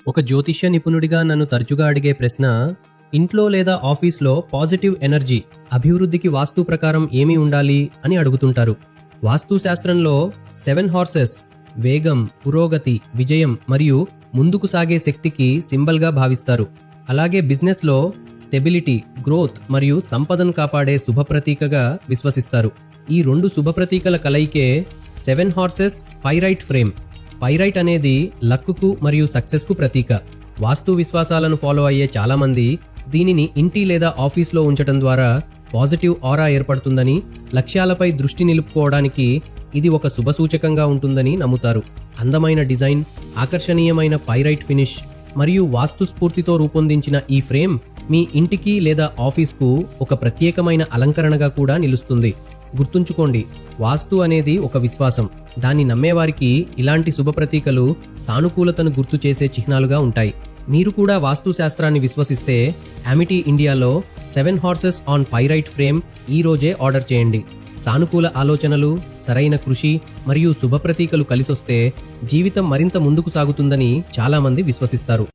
ఒక జ్యోతిష్య నిపుణుడిగా నన్ను తరచుగా అడిగే ప్రశ్న, ఇంట్లో లేదా ఆఫీస్లో పాజిటివ్ ఎనర్జీ అభివృద్ధికి వాస్తు ప్రకారం ఏమి ఉండాలి అని అడుగుతుంటారు. వాస్తు శాస్త్రంలో 7 హార్సెస్ వేగం, పురోగతి, విజయం మరియు ముందుకు సాగే శక్తికి సింబల్గా భావిస్తారు. అలాగే బిజినెస్లో స్టెబిలిటీ, గ్రోత్ మరియు సంపదను కాపాడే శుభప్రతీకగా విశ్వసిస్తారు. ఈ రెండు శుభప్రతీకల కలయికే 7 హార్సెస్ పైరైట్ ఫ్రేమ్. పైరైట్ అనేది లక్కుకు మరియు సక్సెస్కు ప్రతీక. వాస్తు విశ్వాసాలను ఫాలో అయ్యే చాలామంది దీనిని ఇంటి లేదా ఆఫీస్లో ఉంచడం ద్వారా పాజిటివ్ ఆరా ఏర్పడుతుందని, లక్ష్యాలపై దృష్టి నిలుపుకోవడానికి ఇది ఒక శుభసూచకంగా ఉంటుందని నమ్ముతారు. అందమైన డిజైన్, ఆకర్షణీయమైన పైరైట్ ఫినిష్ మరియు వాస్తు స్ఫూర్తితో రూపొందించిన ఈ ఫ్రేమ్ మీ ఇంటికి లేదా ఆఫీస్కు ఒక ప్రత్యేకమైన అలంకరణగా కూడా నిలుస్తుంది. గుర్తుంచుకోండి, వాస్తు అనేది ఒక విశ్వాసం. దాన్ని నమ్మేవారికి ఇలాంటి శుభప్రతీకలు సానుకూలతను గుర్తు చేసే చిహ్నాలుగా ఉంటాయి. మీరు కూడా వాస్తు శాస్త్రాన్ని విశ్వసిస్తే అమిటీ ఇండియాలో 7 హార్సెస్ ఆన్ పైరైట్ ఫ్రేమ్ ఈ రోజే ఆర్డర్ చేయండి. సానుకూల ఆలోచనలు, సరైన కృషి మరియు శుభప్రతీకలు కలిసొస్తే జీవితం మరింత ముందుకు సాగుతుందని చాలామంది విశ్వసిస్తారు.